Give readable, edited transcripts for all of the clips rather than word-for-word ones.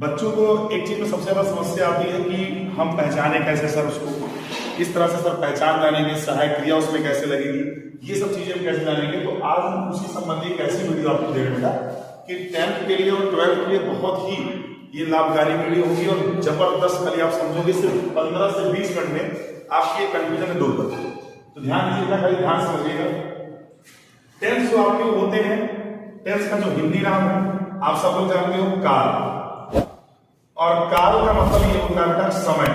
बच्चों को एक चीज में सबसे ज्यादा समस्या आती है कि हम पहचाने कैसे सर उसको, किस तरह से सर पहचान जानेंगे, सहायक क्रिया उसमें कैसे लगेगी, ये सब चीजें हम कैसे जानेंगे। तो आज हम उसी संबंधी एक ऐसी वीडियो आपको दे रहे हैं कि 10th के लिए और 12th के लिए बहुत ही ये लाभकारी वीडियो होगी और जबरदस्त खाली आप समझोगे सिर्फ 15 से 20 मिनट में आपके कंफ्यूजन दूर कर देंगे। तो ध्यान दीजिएगा, खाली ध्यान समझिएगा। 10th जो आपके होते हैं, 10th का जो हिंदी नाम है आप सब लोग जानते हो काल, और काल का मतलब ये होता है बेटा समय।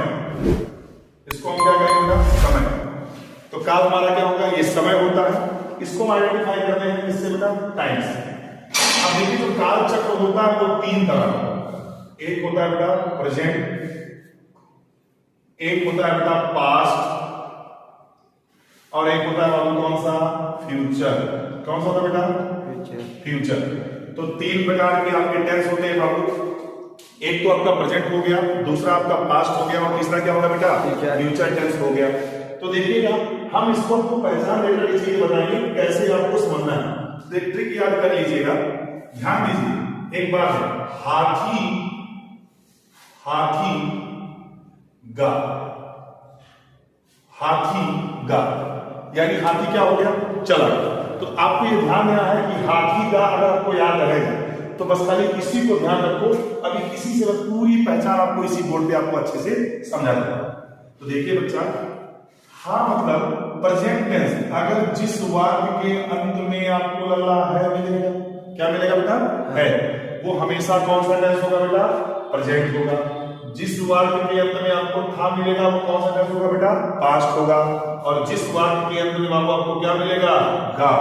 इसको हम क्या कहेंगे बेटा, समय। तो काल हमारा क्या होगा, ये समय होता है। इसको हम आइडेंटिफाई करते हैं किससे बेटा, टाइम से। अब देखिए जो काल चक्र होता है वो 3 तरह का, एक होता है बेटा प्रेजेंट, एक होता है बेटा पास्ट, और एक होता है बाबू कौन सा, फ्यूचर। कौन सा होता है बेटा, फ्यूचर। तो 3 प्रकार के आपके टेंस होते हैं बाबू। एक तो आपका प्रेजेंट हो गया, दूसरा आपका पास्ट हो गया, और तीसरा क्या होगा बेटा, फ्यूचर टेंस हो गया। तो देखिएगा हम इसको आपको पहचान लेकर ये चीज बताएंगे कैसे आपको समझना है। तो एक ट्रिक याद कर लीजिएगा, ध्यान दीजिए। एक बात है, हाथी हाथी गा, हाथी गा, यानी हाथी क्या हो गया, चला। तो आपको ये ध्यान देना है कि हाथी गा अगर आपको याद रहेगा तो बस खाली इसी को ध्यान रखो। अभी इसी से बस पूरी पहचान आपको इसी बोर्ड पे आपको अच्छे से समझा देगा। तो देखिए बच्चा, हाँ मतलब प्रेजेंट टेंस अगर जिस वाक्य के अंत में आपको लल्ला है मिलेगा, क्या मिलेगा बेटा, है, वो हमेशा कौन सा टेंस होगा बेटा, प्रेजेंट होगा। जिस वाक्य के अंत में आपको था मिलेगा वो कौन सा टेंस होगा बेटा, पास्ट होगा। और जिस वाक्य के अंत में आपको क्या मिलेगा, गा,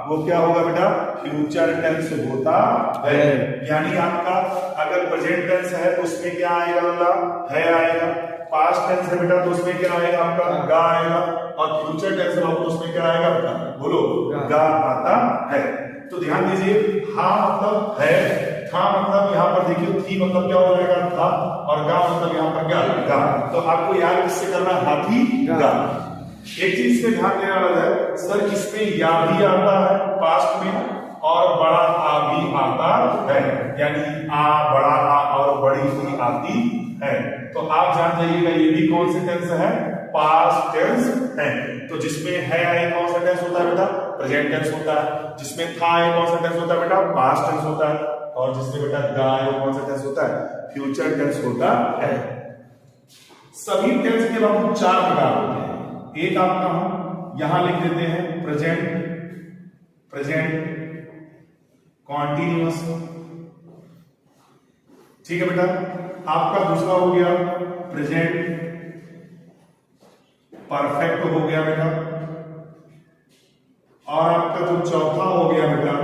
वो क्या होगा बेटा, फ्यूचर टेंस होता है। यानी आपका अगर प्रेजेंट टेंस है तो उसमें क्या आएगा लल्ला, है आएगा। पास्ट टेंस है बेटा तो उसमें क्या आएगा आपका, गा आएगा। और फ्यूचर टेंस है तो उसमें क्या आएगा बेटा, बोलो, गा आता है। तो ध्यान दीजिए, हाँ मतलब है, था मतलब यहाँ पर देखिए, थी मतलब क्या हो जाएगा, था, और गा मतलब यहाँ पर क्या, गा। तो आपको याद किससे करना, हाथी गा। एक चीज पे ध्यान देने वाला है सर, इसमें या भी आता है पास्ट में, और बड़ा आ भी आता है, यानी आ, बड़ा आ और बड़ी ही आती है। तो आप जान जाइएगा ये भी कौन से टेंस है, पास्ट टेंस है। तो जिसमें है आए कौन सा टेंस होता है बेटा, प्रेजेंट टेंस होता है। जिसमें था आए कौन सा टेंस होता है बेटा, पास्ट टेंस होता है। और जिसमें बेटा गा आए कौन सा टेंस होता है, फ्यूचर टेंस होता है। सभी टेंस के बाबू 4 प्रकार होते हैं। एक आपका हम यहां लिख देते हैं प्रेजेंट, प्रेजेंट कॉन्टिन्यूअस, ठीक है बेटा। आपका दूसरा हो गया प्रेजेंट परफेक्ट हो गया बेटा। और आपका जो चौथा हो गया बेटा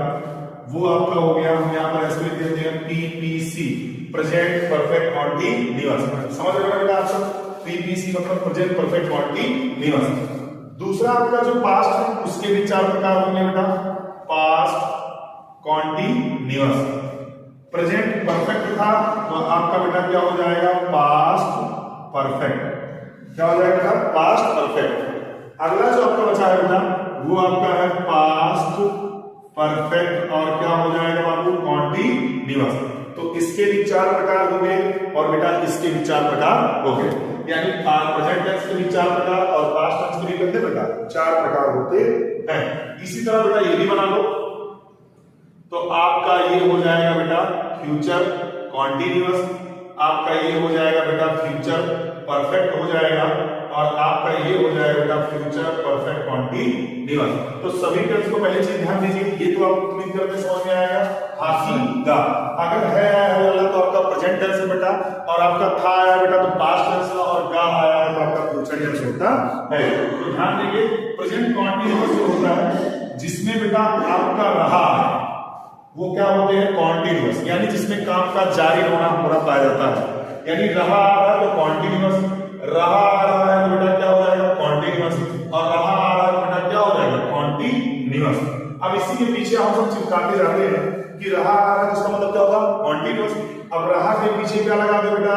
वो आपका हो गया, हम यहां पर ऐसे लिख देते हैं पीपीसी, प्रेजेंट परफेक्ट कॉन्टिन्यूअस। समझ रहे हो बेटा आप सब, पीपीसी मतलब प्रेजेंट परफेक्ट कॉन्टिन्यूअस। दूसरा आपका जो पास्ट है उसके भी 4 प्रकार होंगे बेटा, पास्ट कॉन्टिन्यूअस। प्रेजेंट परफेक्ट था तो आपका बेटा क्या हो जाएगा, पास्ट परफेक्ट। क्या हो जाएगा बेटा, पास्ट परफेक्ट। अगला जो आपका बचा है बेटा वो आपका है पास्ट परफेक्ट, और क्या हो जाएगा बाबू, कॉन्टिन्यूअस। तो इसके भी 4 प्रकार हो गए, और बेटा इसके भी 4 प्रकार हो गए। यानी प्रेजेंट टेंस के भी 4 प्रकार और पास्ट टेंस के भी कितने प्रकार, 4 प्रकार होते हैं। इसी तरह बेटा ये भी बना लो, तो आपका ये हो जाएगा बेटा फ्यूचर कॉन्टिन्यूअस, आपका ये हो जाएगा बेटा फ्यूचर परफेक्ट हो जाएगा, और आपका ये हो जाएगा बेटा फ्यूचर परफेक्ट कॉन्टिन्यूअस। तो सभी टेंस को पहले चीज ध्यान दीजिए, ये तो आपको क्लिक करके समझ में आएगा, हाथी गा। अगर है तो आपका प्रेजेंट टेंस है बेटा, और आपका था आया बेटा तो पास्ट टेंस है, और गा आया है तो आपका फ्यूचर टेंस होता है। तो ध्यान देंगे, प्रेजेंट कॉन्टिन्यूअस जो होता है जिसमें बेटा आपका रहा है वो क्या होते हैं, कॉन्टिन्यूअस, यानी जिसमें काम का जारी होना पूरा पाया जाता है। यानी रहा आ रहा है तो कॉन्टिन्यूअस, रहा आ रहा है तो बेटा क्या हो जाएगा, कॉन्टिन्यूअस, और रहा आ रहा है तो बेटा क्या हो जाएगा, कॉन्टिन्यूअस। अब इसी के पीछे हम सब चिपकाते जाते हैं कि रहा आ रहा है, इसका मतलब क्या होगा, कॉन्टिन्यूअस। अब रहा के पीछे क्या लगा दे बेटा,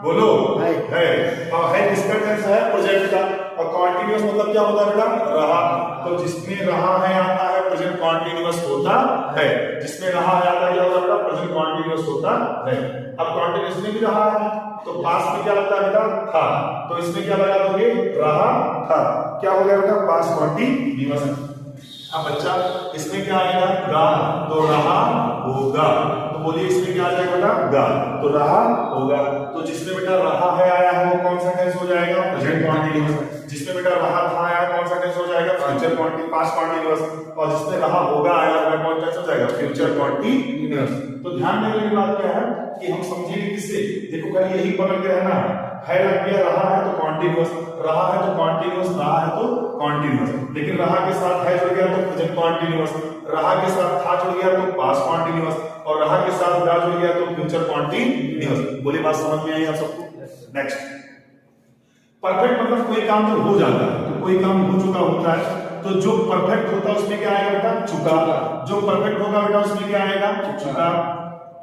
बोलो, है। अब है किसका टेंस है, प्रेजेंट का, और कॉन्टिन्यूअस कॉन्टिन्यूअस मतलब क्या होता है बेटा, रहा। तो जिसमें रहा है आता है प्रेजेंट कॉन्टिन्यूअस होता है, जिसमें रहा है आता है क्या होता है बेटा, प्रेजेंट कॉन्टिन्यूअस होता है। अब कॉन्टिन्यूअस में भी रहा है तो पास में क्या लगता है बेटा, था। तो इसमें क्या लगा दोगे, रहा था, क्या हो गया बेटा, पास कॉन्टिन्यूअस। अब बच्चा इसमें क्या आएगा, गा, तो रहा होगा। तो बोलिए इसमें क्या आ जाएगा बेटा, गा, तो रहा होगा। तो जिसमें बेटा रहा है आया है वो कौन सा टेंस हो जाएगा, प्रेजेंट कॉन्टिन्यूअस। जिसमें बेटा रहा था आया कौन सा टेंस हो जाएगा, फ्यूचर कॉन्टिन्यूअस, पास्ट कॉन्टिन्यूअस। और जिसमें रहा होगा आया होगा कौन टेंस हो जाएगा, फ्यूचर कॉन्टिन्यूअस। तो ध्यान देने की बात क्या है कि हम समझेंगे किससे, देखो कल यही पकड़ के रहना है लग गया, रहा है तो कॉन्टिन्यूअस, रहा है तो कॉन्टिन्यूअस, रहा है तो कॉन्टिन्यूअस। लेकिन रहा के साथ है जुड़ गया तो प्रेजेंट कॉन्टिन्यूअस, रहा के साथ था जुड़ गया तो पास्ट कॉन्टिन्यूअस, और रहा के साथ गा जुड़ गया तो फ्यूचर कॉन्टिन्यूअस। बोली बात समझ में आई आप सबको। नेक्स्ट, परफेक्ट मतलब कोई काम तो हो जाता है, तो कोई काम हो चुका होता है, तो जो परफेक्ट होता है उसमें क्या आएगा बेटा, चुका। जो परफेक्ट होगा बेटा उसमें क्या आएगा, चुका।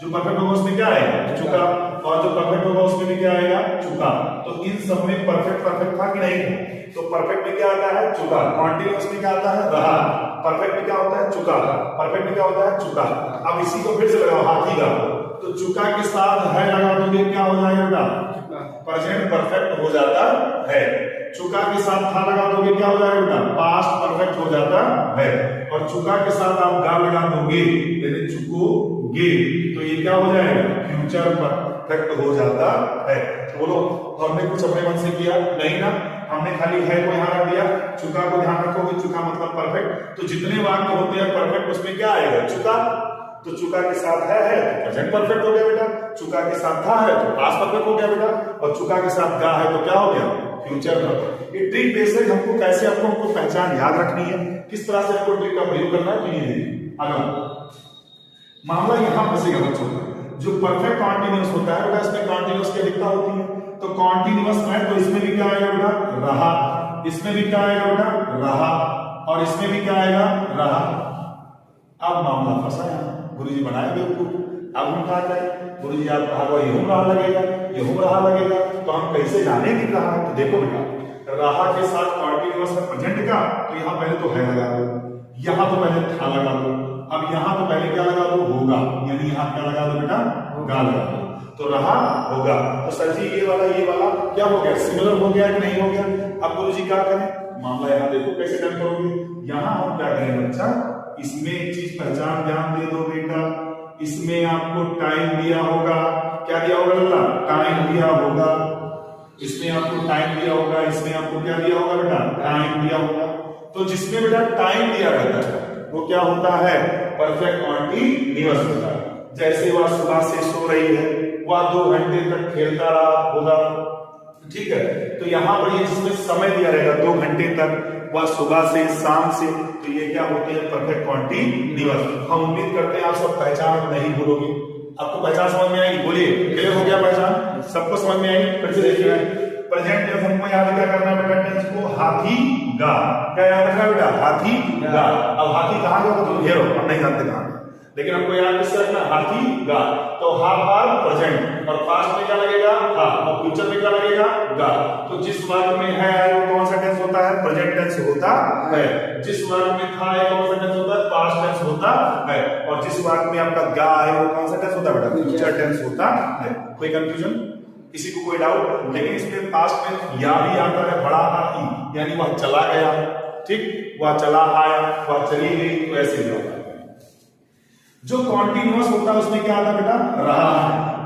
जो परफेक्ट होगा उसमें क्या आएगा, चुका। और जो परफेक्ट होगा उसमें भी क्या आएगा, चुका। तो इन सब में परफेक्ट परफेक्ट था कि नहीं था, तो परफेक्ट में क्या आता है, चुका। कॉन्टिन्यूअस में क्या आता है, रहा। परफेक्ट में क्या होता है, चुका। परफेक्ट में क्या होता है, चुका। अब इसी को फिर से लगाओ, हाथी का, तो चुका के साथ है लगा दोगे क्या हो जाएगा बेटा, प्रेजेंट परफेक्ट हो जाता है। चुका के साथ था लगा दोगे क्या हो जाएगा बेटा, पास्ट परफेक्ट हो जाता है। और चुका के साथ आप गा लगा दोगे यानी चुकोगे, तो ये क्या हो जाएगा, फ्यूचर परफेक्ट हो जाता है। तो बोलो हमने कुछ अपने मन से किया नहीं ना, हमने खाली है को यहां रख दिया। चुका को ध्यान रखोगे, चुका मतलब परफेक्ट। तो जितने वाक्य होते हैं परफेक्ट उसमें क्या आएगा, चुका। तो चुका के साथ है तो प्रेजेंट परफेक्ट हो गया बेटा, चुका के साथ था है तो पास्ट परफेक्ट हो गया बेटा, और चुका के साथ गा है तो क्या हो गया, फ्यूचर परफेक्ट। ये ट्रिक बेसिक हमको कैसे हमको पहचान याद रखनी है, किस तरह से हमको ट्रिक का प्रयोग करना है, तो ये देखिए अगला मामला यहां फंसेगा बच्चों का। जो परफेक्ट कॉन्टिन्यूअस होता है बेटा इसमें कॉन्टिन्यूअस की अधिकता होती है, तो कॉन्टिन्यूअस है तो इसमें भी क्या आएगा बेटा, रहा। इसमें भी क्या आएगा बेटा, रहा। और इसमें भी क्या आएगा, रहा। अब मामला फंसा है, गुरुजी बनाए बेवकूफ। अब हम क्या करें, गुरुजी आप कहा ये रहा लगेगा, ये रहा लगेगा, तो हम कैसे जाने कि कहा। तो देखो बेटा रहा के साथ कॉन्टिन्यूअस है प्रेजेंट का, तो यहाँ पहले तो है लगा दो, यहाँ तो पहले था लगा दो, अब यहाँ तो पहले क्या लगा दो, होगा, यानी यहाँ क्या लगा दो बेटा, गा लगा दो, तो रहा होगा। तो सर जी ये वाला क्या हो गया, सिमिलर हो गया कि नहीं हो गया। अब गुरुजी क्या करें, मामला यहाँ देखो कैसे डन करोगे। यहाँ हम क्या करेंगे बच्चा, इसमें एक चीज पहचान ध्यान दे दो बेटा, इसमें आपको टाइम दिया होगा, क्या दिया होगा बेटा, टाइम दिया होगा। इसमें आपको टाइम दिया होगा, इसमें आपको क्या दिया होगा बेटा, टाइम दिया होगा। तो जिसमें बेटा टाइम दिया रहता है वो क्या होता है, परफेक्ट कॉन्टिन्यूअस होता है। जैसे वह सुबह से सो रही है, वह 2 घंटे तक खेलता रहा होगा, ठीक है। तो यहाँ पर ये जिसमें समय दिया रहेगा 2 घंटे तक, वह सुबह से शाम से, तो ये क्या होते हैं, परफेक्ट कॉन्टिन्यूअस। हम उम्मीद करते हैं आप सब पहचान नहीं भूलोगे। आपको पहचान समझ में आई, बोलिए क्लियर हो गया पहचान, सबको समझ में आई। फिर से देखिए प्रेजेंट टेंस हमको याद क्या करना है बेटा, टेंस को हाथी गा, क्या याद रखना बेटा, हाथी गा। अब हाथी कहाँ गया तो घेरो, हम नहीं जानते कहाँ, लेकिन हमको याद किससे रखना, हाथी गा। तो हाफ बार प्रेजेंट, और पास्ट में क्या लगेगा, हा, और फ्यूचर में क्या लगेगा, गा। तो जिस वाक्य में है वो कौन सा टेंस होता है, प्रेजेंट टेंस होता है। जिस वाक्य में था है कौन सा टेंस होता है, पास्ट टेंस होता है। और जिस वाक्य में आपका गा है वो कौन सा टेंस होता है बेटा, फ्यूचर टेंस होता है। कोई कंफ्यूजन, किसी को कोई डाउट। लेकिन इसमें पास्ट में या भी आता है बड़ा आई, यानी वह चला गया, ठीक, वह चला आया, वह चली गई, तो ऐसे ही होता है। जो कॉन्टिन्यूअस होता है उसमें क्या आता है बेटा, रहा।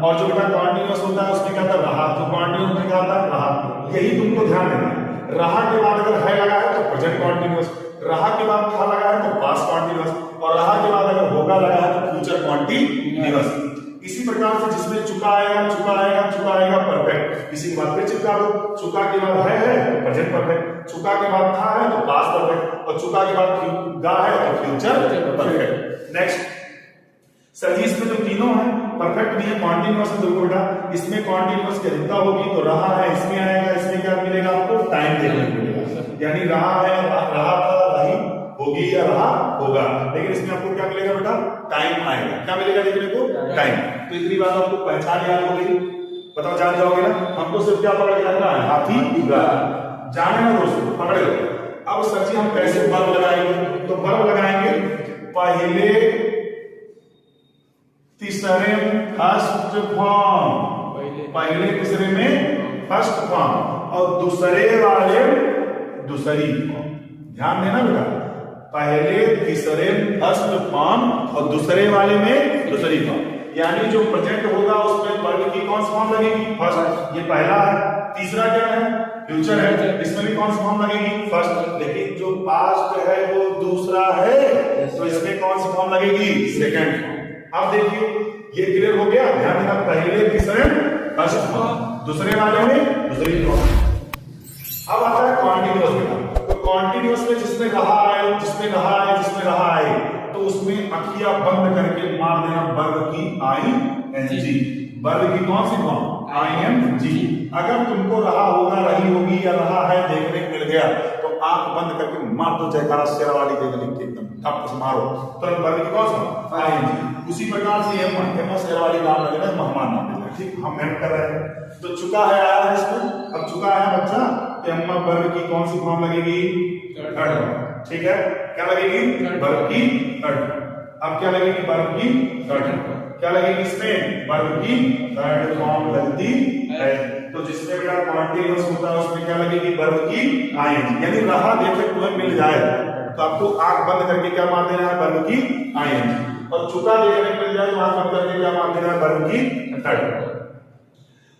और जो बेटा कॉन्टिन्यूअस होता है उसमें क्या आता है, रहा। तो कॉन्टिन्यूअस में क्या आता है, रहा। यही तुमको ध्यान देना है। रहा के बाद अगर है लगा है तो प्रेजेंट कॉन्टिन्यूअस, रहा के बाद था लगा है तो पास्ट कॉन्टिन्यूअस, और रहा के बाद अगर होगा लगा है तो फ्यूचर कॉन्टिन्यूअस। इसी प्रकार से जिसमें चुका आएगा, चुका आएगा, चुका आएगा परफेक्ट। इसी के बाद फिर चिपका दो, चुका के बाद है तो प्रेजेंट परफेक्ट, चुका के बाद था है तो पास्ट परफेक्ट, और चुका के बाद गा है तो फ्यूचर परफेक्ट। नेक्स्ट सर जी इसमें जो तीनों है परफेक्ट भी है, कॉन्टिन्यूअस है, देखो बेटा इसमें कॉन्टिन्यूअस की अधिकता होगी तो रहा है इसमें आएगा, इसमें क्या मिलेगा आपको, टाइम देखने को मिलेगा। यानी रहा है, रहा था, रही होगी या रहा होगा, लेकिन इसमें आपको क्या मिलेगा बेटा, टाइम आएगा। क्या मिलेगा देखने को, टाइम। तो इतनी बात आपको पहचान याद हो गई, बताओ जान जाओगे ना। हमको सिर्फ क्या पकड़ के रखना है, हाथी गा। जाने ना दोस्तों, पकड़े लो। अब सर जी हम कैसे वर्ब लगाएंगे? तो वर्ब लगाएंगे पहले तीसरे फर्स्ट फॉर्म, पहले तीसरे में फर्स्ट फॉर्म और दूसरे वाले दूसरी फॉर्म। ध्यान देना बेटा, पहले तीसरे फर्स्ट फॉर्म और दूसरे वाले में दूसरी फॉर्म। यानी जो प्रेजेंट होगा उसमें वर्ब की कौन सी फॉर्म लगेगी? फर्स्ट। ये पहला है। तीसरा क्या है? फ्यूचर है, इसमें भी कौन सी फॉर्म लगेगी? फर्स्ट। लेकिन जो पास्ट है वो दूसरा है, तो इसमें कौन सी फॉर्म लगेगी? Second form. अब देखिए ये क्लियर हो गया। ध्यान देना, पहले तीसरे फर्स्ट फॉर्म, दूसरे वाले में दूसरी फॉर्म। अब आता है कॉन्टिन्यूअस बेटा। तो कॉन्टिन्यूअस में जिसमें रहा है, जिसमें रहा है, जिसमें रहा है, तो उसमें अखियां बंद करके मार देना वर्ब की ING। वर्ब की कौन सी फॉर्म? ING। अगर तुमको रहा होगा, रही होगी या रहा है देखने को मिल गया तो आंख बंद करके मार दो जयकारा शेरा वाली लिख के एकदम टप से मारो, तुरंत वर्ब की कौन सी? ING। उसी प्रकार से एम शेरा वाली नाम लगेगा, मेहमान नाम लगेगा। ठीक, हम मेहनत कर रहे हैं तो चुका है आया है इसमें। अब चुका है बच्चा कि अम्मा वर्ब की कौन सी फॉर्म लगेगी? थर्ड। ठीक है, क्या लगेगी? वर्ब की थर्ड। अब क्या लगेगी? वर्ब की थर्ड। क्या लगेगी इसमें? वर्ब की थर्ड फॉर्म लगती है। तो जिसमें बेटा कॉन्टिन्यूअस होता है उसमें क्या लगेगी? वर्ब की ING। यानी रहा देखे तुम्हें मिल जाए तो आपको आंख बंद करके क्या मार देना है? वर्ब की ING। और चुका देखने मिल जाए तो आंख बंद करके क्या मार देना है? वर्ब की थर्ड।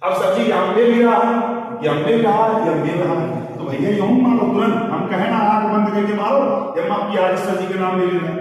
अब सर जी यहां पे भी रहा है, यहां पे रहा है, यहां पे रहा है, तो भैया यूं मारो तुरंत। हम कहे ना आंख बंद करके मारो, जब आपकी आदित्य सर जी के नाम ले लेना,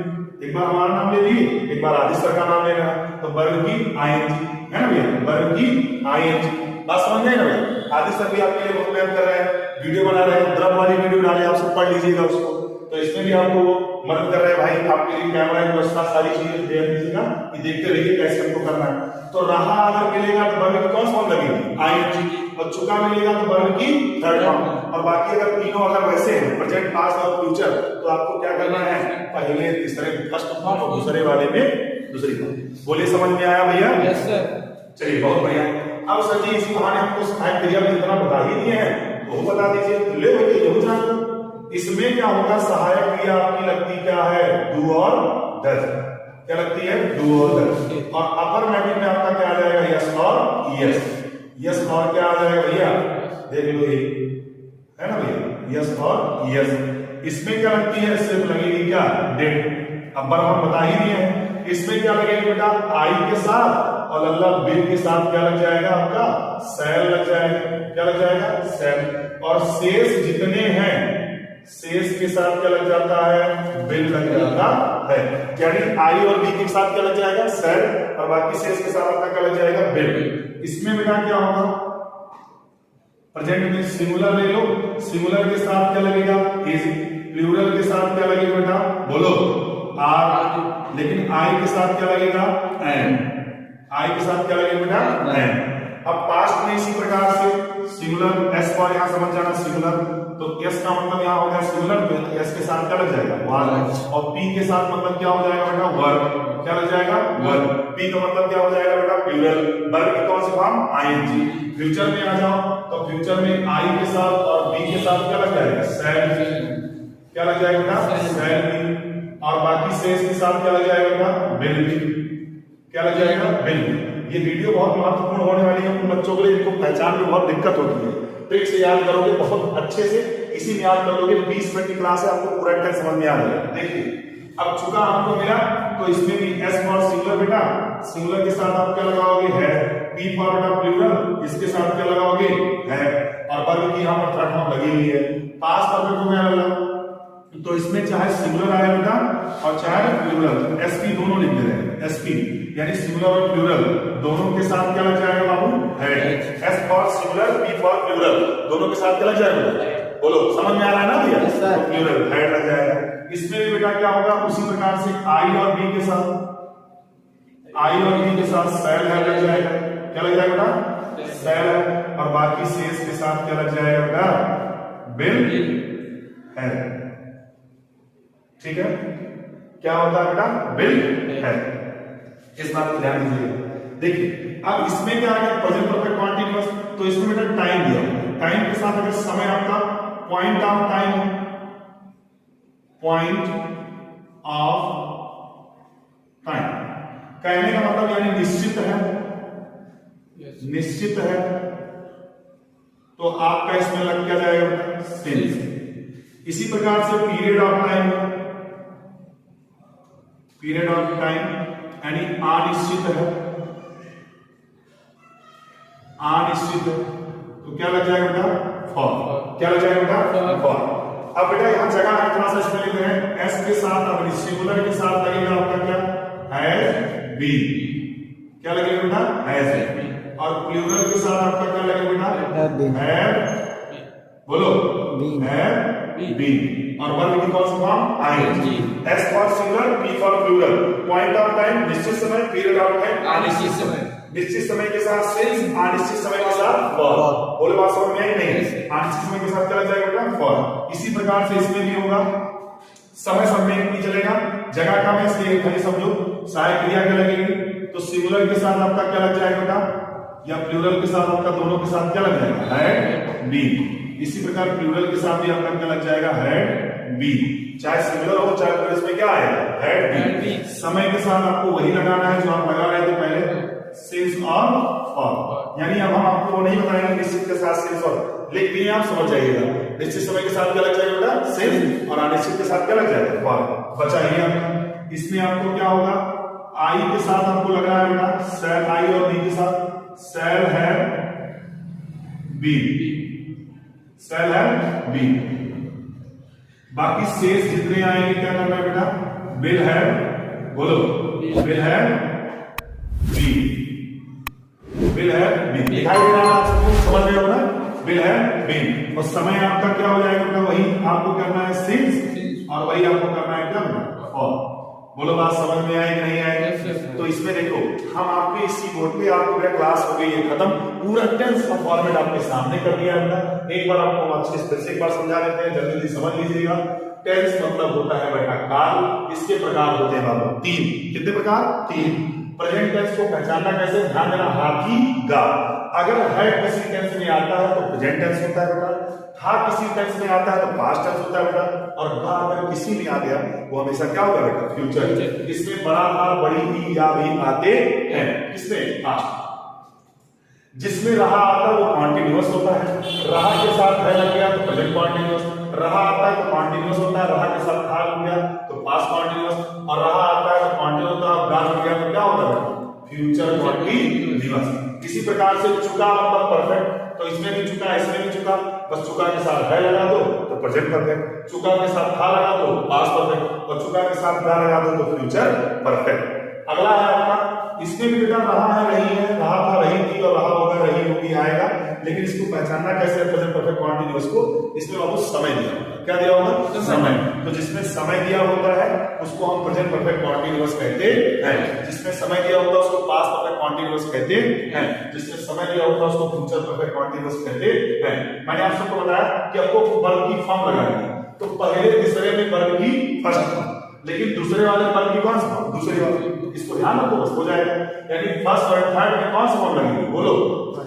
एक बार हमारा नाम ले लिए, एक बार आदित्य सर का नाम ले लेना, तो वर्ब की ING है ना भैया? वर्ब की ING। बात समझ गए ना भैया? आदित्य सर भी आपके लिए बहुत मेहनत कर रहे हैं, वीडियो बना रहे हैं, द्रव वाली वीडियो डाले, आप सब पढ़ लीजिएगा उसको। तो इसमें भी आपको मदद कर रहे हैं भाई, आपके लिए कैमरा की व्यवस्था सारी चीजें दे दीजिएगा कि देखते रहिए कैसे हमको करना है। तो रहा अगर मिलेगा तो वर्ब की कौन सी फॉर्म लगेगी? ING। और चुका मिलेगा तो वर्ब की थर्ड फॉर्म। और बाकी अगर तीनों अगर वैसे हैं, प्रेजेंट, पास्ट और फ्यूचर, तो आपको क्या करना है? पहले तीसरे फर्स्ट फॉर्म और दूसरे वाले में दूसरी फॉर्म। बोलिए, समझ में आया भैया? Yes sir. चलिए बहुत बढ़िया। अब सर जी इसी बहाने हमको सहायक क्रिया में इतना बता ही दिए हैं तो वो बता दीजिए। ले भैया यही जान इसमें क्या होगा? सहायक क्रिया आपकी लगती क्या है? डू और डज। क्या लगती है? डू और डज। और अफर्मेटिव में आपका क्या आ जाएगा? यस और यस। यस और क्या आ जाएगा भैया? देख लो ये है ना भैया, यस और यस। इसमें क्या लगती है? सिर्फ लगेगी क्या? डिड। अब हम बता ही दिए हैं। इसमें क्या लगेगा बेटा? आई के साथ और अल्लाह बिल के साथ क्या लग जाएगा? आपका सेल लग जाएगा। क्या लग जाएगा? सेल। और शेष जितने हैं, शेष के साथ क्या लग जाता है? बिल लग जाता है। यानी आई और बी के साथ क्या लग जाएगा? सेल। और बाकी शेष के साथ आपका क्या लग जाएगा? बिल। इसमें बेटा क्या होगा? प्रेजेंट में सिंगुलर ले लो, सिंगुलर के साथ क्या लगेगा? इज। प्लूरल के साथ क्या लगेगा बेटा? बोलो, आर। लेकिन आई के साथ क्या लगेगा? एन। आई के साथ क्या लगेगा बेटा? एन। अब पास्ट में इसी प्रकार से सिंगुलर, एस पर यहां समझ जाना सिंगुलर, तो एस का मतलब यहां हो गया सिंगुलर, तो एस के साथ क्या लग जाएगा? वन। और पी के साथ मतलब क्या हो जाएगा बेटा? वर्ब। क्या लग जाएगा? वर्ब। पी का मतलब क्या हो जाएगा बेटा? प्लूरल। वर्ब की कौन सी फॉर्म? ING। फ्यूचर में आ जाओ तो फ्यूचर में आई के साथ और बी के साथ क्या लग जाएगा? सेल। क्या लग जाएगा बेटा? सेल। और बाकी शेष के साथ क्या लग जाएगा बेटा? बिल। क्या लग जाएगा? बिल। ये वीडियो बहुत महत्वपूर्ण होने वाली है उन बच्चों के लिए जिनको पहचान में बहुत दिक्कत होती है। ट्रिक से याद करोगे बहुत अच्छे से, इसी में याद कर लोगे। 20 मिनट की क्लास है, आपको पूरा इंटेंस समझ में आ जाएगा। देखिए अब चुका हमको मिला तो इसमें भी एस फॉर सिंगुलर बेटा, सिंगुलर के साथ आप क्या लगाओगे? है। पी फॉर बेटा प्लूरल, इसके साथ क्या लगाओगे? है। और वर्ब की यहाँ पर थर्ड फॉर्म लगी हुई है। पास्ट परफेक्ट हो गया वाला, तो इसमें चाहे सिंगुलर आए बेटा और चाहे प्लूरल, एसपी दोनों लिख दे रहे हैं। एसपी यानी सिंगुलर और प्लूरल दोनों के साथ क्या लग जाएगा बाबू? है। S for singular, P for plural, दोनों के साथ क्या लग जाएगा? बोलो, समझ में आ रहा है ना भैया? तो प्लूरल है लग जाएगा। इसमें भी बेटा क्या होगा? उसी प्रकार से आई और बी के साथ, आई और बी के साथ सेल है लग जाएगा। क्या लग जाएगा बेटा? सेल है। और बाकी शेष के साथ क्या लग जाएगा बेटा? बिल है। ठीक है, क्या होता है बेटा? बिल है। इस बात को ध्यान दीजिएगा। देखिए अब इसमें क्या आ गया? प्रेजेंट परफेक्ट कंटीन्यूअस, तो इसमें बेटा टाइम दिया। टाइम के साथ अगर समय आपका point of time, point of time कहने का मतलब यानी निश्चित है, निश्चित है, तो आपका इसमें लग क्या जाएगा सिंस। इसी प्रकार से period of time, period of time यानी अनिश्चित है, अनिश्चित है, तो क्या लग जाएगा बेटा फॉर। क्या लग जाएगा बेटा फॉर। अब बेटा यहां जगह है, थोड़ा सा इसमें लिख रहे हैं एस के साथ, अब सिंगुलर के साथ लगेगा आपका क्या हैज बीन। क्या लगेगा बेटा हैज बीन। और प्लूरल के साथ आपका क्या लगेगा बेटा हैव, बोलो हैव बीन। और वर्ब की कौन सी form ING. S for singular, P for plural, point of time निश्चित समय, पीरियड ऑफ टाइम अनिश्चित समय, निश्चित समय के साथ सिंस, अनिश्चित समय के साथ फॉर। बोले बात समझ में आई नहीं? अनिश्चित समय के साथ क्या लग जाएगा बेटा फॉर। इसी प्रकार से इसमें भी होगा, समय सब में नहीं चलेगा, जगह का में इसलिए खाली समझो सहायक क्रिया क्या लगेगी, तो सिंगुलर के साथ आपका क्या लग जाएगा बेटा, या प्लूरल के साथ आपका दोनों के साथ क्या लग जाएगा हैड बीन। इसी प्रकार प्लूरल के साथ भी आपका क्या लग जाएगा हैड बीन, चाहे सिंगुलर हो चाहे प्लूरल, इसमें क्या आएगा हैड बीन। समय के साथ आपको वही लगाना है जो आप लगा रहे थे पहले, सिंस और फॉर। यानी अब हम आपको वो नहीं बताएंगे निश्चित के साथ सिंस और, लिख दिए आप समझ जाइएगा। निश्चित समय के साथ क्या लग जाएगा बेटा सिंस, और अनिश्चित के साथ क्या लग जाएगा फॉर। बचा ही आपका। इसमें आपको क्या होगा, आई के साथ आपको लग रहा है बेटा शैल, आई और बी के साथ shall have been, shall have been. बाकी शेष जितने आएंगे क्या करना है बेटा विल हैव, बोलो will have been, will have been. दिखाई दे रहा है आप सबको, समझ रहे हो ना, विल हैव बीन। और समय आपका क्या हो जाएगा बेटा, वही आपको करना है सिंस, और वही आपको करना है क्या बेटा फॉर। बोलो बात समझ में आई कि नहीं आई? तो इसमें देखो हम आपके इसी बोर्ड पे आपको क्लास हो गई है खत्म, पूरा टेंस का फॉर्मेट आपके सामने कर दिया है। एक बार आपको अच्छे से एक बार समझा देते हैं, जल्दी जल्दी समझ लीजिएगा। टेंस मतलब होता है बेटा काल। इसके प्रकार होते हैं बाबू तीन। कितने प्रकार? तीन। प्रेजेंट टेंस को पहचानना कैसे, ध्यान देना, हाथी गा। अगर है किसी टेंस में आता है तो प्रेजेंट टेंस होता है बेटा, हा किसी टेंस में आता है तो पास्ट टेंस होता है बेटा, और गा अगर किसी में आ गया वो हमेशा क्या होगा बेटा फ्यूचर। इसमें बड़ा हा, बड़ी ही, या भी आते हैं। किसमें? पास्ट। जिसमें रहा आता है वो कॉन्टिन्यूअस होता है, रहा के साथ है लग गया तो प्रेजेंट कॉन्टिन्यूअस, रहा आता है तो कॉन्टिन्यूअस होता है, रहा के साथ था लग गया तो पास्ट कॉन्टिन्यूअस, और रहा आता है तो कॉन्टिन्यूअस होता है, गा लग गया तो क्या होता है फ्यूचर कॉन्टिन्यूअस। इसी प्रकार से चुका मतलब परफेक्ट, तो इसमें भी चुका, इसमें भी चुका, बस चुका के साथ है लगा दो तो प्रेजेंट परफेक्ट, चुका के साथ था लगा दो पास्ट परफेक्ट, और चुका के साथ गा लगा दो तो फ्यूचर परफेक्ट। अगला है आपका, इसमें भी बेटा रहा है, रही है, रहा था, रही थी, और रहा होगा, रही होगी आएगा, लेकिन इसको पहचानना कैसे प्रेजेंट परफेक्ट कॉन्टिन्यूअस को? इसमें बाबू समय दिया होगा। क्या दिया होगा? समय। तो जिसमें समय दिया होता है उसको हम प्रेजेंट परफेक्ट कॉन्टिन्यूअस कहते हैं, जिसमें समय दिया होता है उसको पास्ट परफेक्ट कॉन्टिन्यूअस कहते हैं, जिसमें समय दिया होता है उसको फ्यूचर परफेक्ट कॉन्टिन्यूअस कहते हैं। मैंने आप सबको बताया कि आपको वर्ब की फॉर्म लगानी है, तो पहले तीसरे में वर्ब की फर्स्ट फॉर्म, लेकिन दूसरे वाले वर्ब की कौन सी फॉर्म? दूसरी वाली। इसको ध्यान रखो, बस हो जाएगा। यानी फर्स्ट और थर्ड में कौन सी फॉर्म लगेगी? बोलो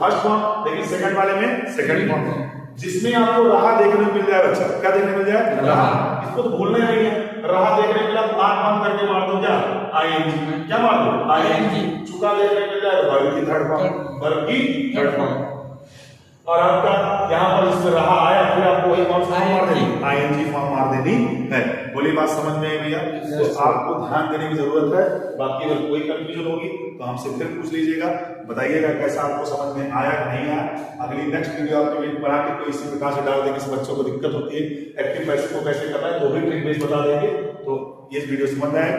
फर्स्ट फॉर्म, लेकिन सेकंड वाले में सेकंड फॉर्म। जिसमें आपको रहा देखने को मिल जाए बच्चा, क्या देखने मिल जाए? रहा। इसको तो भूलना नहीं है, रहा देखने मिला तो आंख बंद करके मार दो क्या? आईएनजी। क्या मार दो? आईएनजी। चुका देखने मिल जाए तो वर्ब की थर्ड फॉर्म, वर्ब की थर्ड फॉर्म। और आपका यहाँ पर इसमें रहा आया, फिर आपको वही कौन सा मार देनी? आईएनजी फॉर्म मार देनी है। बोली बात समझ में आई भैया? तो आपको ध्यान देने की जरूरत है। बाकी अगर कोई कंफ्यूजन होगी तो हमसे फिर पूछ लीजिएगा, बताइएगा कैसा आपको समझ में आया कि नहीं आया। अगली नेक्स्ट वीडियो आपके लिए पढ़ा के कोई इसी प्रकार से डाल देंगे, इस बच्चों को दिक्कत होती है एक्टिव पैसे को कैसे करना है तो भी ट्रिक बेस बता देंगे। तो ये वीडियो समझ में आए।